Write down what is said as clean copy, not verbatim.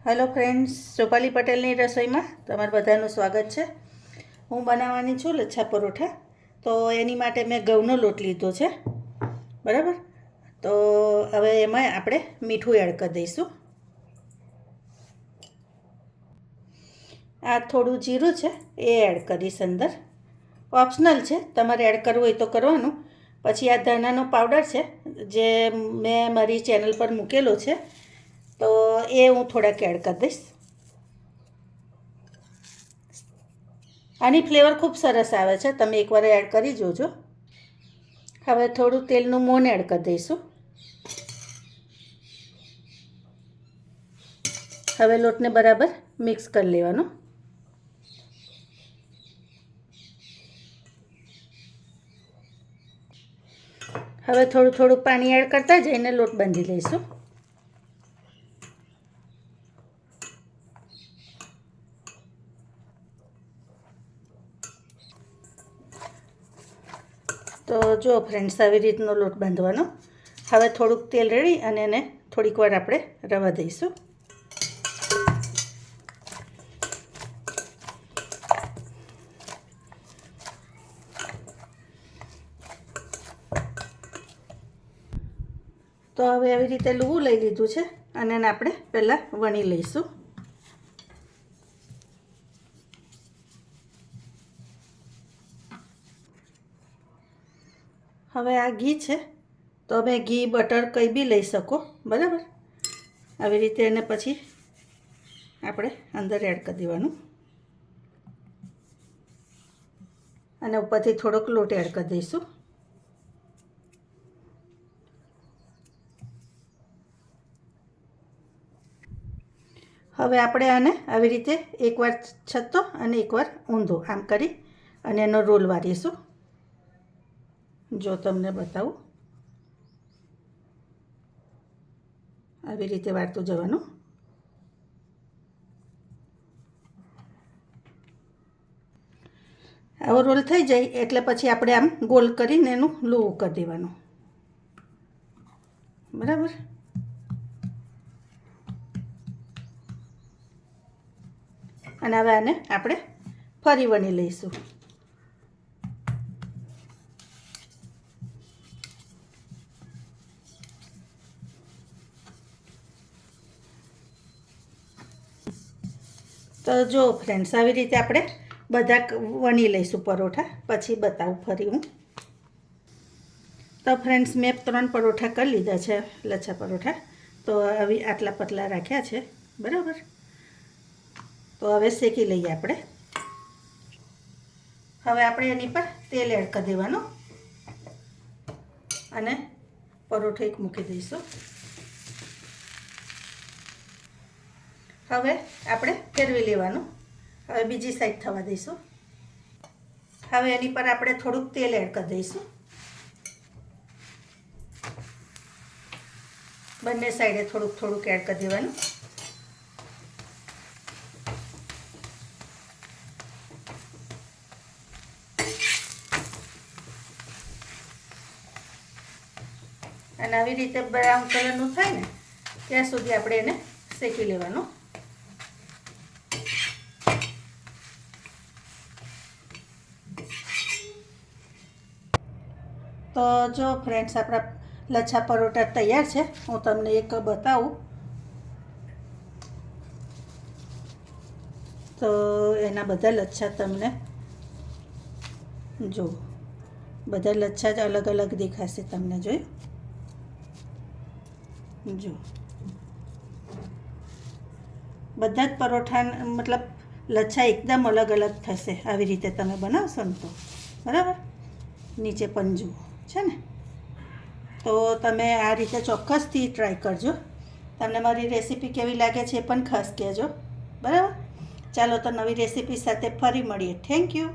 Hello friends, Rupani પટેલની રસોઈમાં તમારું બધાનું સ્વાગત છે. હું બનાવવાની છું લચ્છા પરોઠા. તો એની માટે મેં ઘઉંનો લોટ લીધો છે, બરાબર. તો હવે એમાં આપણે મીઠું એડ કરી દઈશું. આ થોડું જીરું છે એ એડ કરીશ અંદર. ઓપ્શનલ છે, તમારે એડ કરવું હોય તો કરવાનું. પછી આ ધાણાનો પાવડર છે જે મેં મારી ચેનલ પર મૂકેલો છે, તો એ હું થોડાક એડ કરી દઈશ. આની ફ્લેવર ખૂબ સરસ આવે છે, તમે એકવાર એડ કરી જોજો. હવે થોડું તેલનું મોણ એડ કરી દઈશું. હવે લોટને બરાબર મિક્સ કરી લેવાનો. હવે થોડું થોડું પાણી એડ કરતા જઈને લોટ બાંધી લઈશું. તો જો ફ્રેન્ડ્સ, આવી રીતનો લોટ બાંધવાનો. હવે થોડુંક તેલ રેડી અને એને થોડીક વાર આપણે રવા દઈશું. તો હવે આવી રીતે લુવું લઈ લીધું છે અને એને આપણે પહેલાં વણી લઈશું. હવે આ ઘી છે, તો તમે ઘી બટર કંઈ બી લઈ શકો, બરાબર. આવી રીતે એને પછી આપણે અંદર એડ કરી દેવાનું અને ઉપરથી થોડોક લોટ એડ કરી દઈશું. હવે આપણે આને આવી રીતે એકવાર છતો અને એકવાર ઊંધો આમ કરી અને એનો રોલ વારીશું. જો તમને બતાવું, આવી રીતે વાળતું જવાનું. આવો રોલ થઈ જાય એટલે પછી આપણે આમ ગોલ કરીને એનું લુવું કરી દેવાનું, બરાબર. અને હવે આને આપણે ફરી વણી લઈશું. તો જો ફ્રેન્ડ્સ, આવી રીતે આપણે બધા વણી લઈશું પરોઠા, પછી બતાવું ફરી હું. તો ફ્રેન્ડ્સ, મેં 3 પરોઠા કરી લીધા છે, લચ્છા પરોઠા. તો આવી આટલા પતલા રાખ્યા છે, બરાબર. તો હવે શેકી લઈએ આપણે. હવે આપણે એની પર તેલ એડ કરી દેવાનું અને પરોઠો એક મૂકી દઈશું. હવે આપણે ફેરવી લેવાનું. હવે બીજી સાઈડ થવા દઈશું. હવે એની પર આપણે થોડુંક તેલ એડ કરી દઈશું. બંને સાઈડે થોડુંક થોડુંક એડ કરી દેવાનું. અને આવી રીતે બ્રાઉન કલરનું થાય ને ત્યાં સુધી આપણે એને શેકી લેવાનું. તો જો ફ્રેન્ડ્સ, આપણા લચ્છા પરોઠા તૈયાર છે. હું તમને એક બતાવું. તો એના બધા લચ્છા તમને જો, બધા લચ્છા જ અલગ અલગ દેખાશે તમને. જોયું? જો બધા જ પરોઠા મતલબ લચ્છા એકદમ અલગ અલગ થશે આવી રીતે તમે બનાવશો ને તો, બરાબર. નીચે પંજુ છે ને, તો તમે આ રીતે ચોક્કસથી ટ્રાય કરજો. તમને મારી રેસીપી કેવી લાગે છે એ પણ ખાસ કહેજો, બરાબર. ચાલો, તો નવી રેસીપી સાથે ફરી મળીએ. Thank you.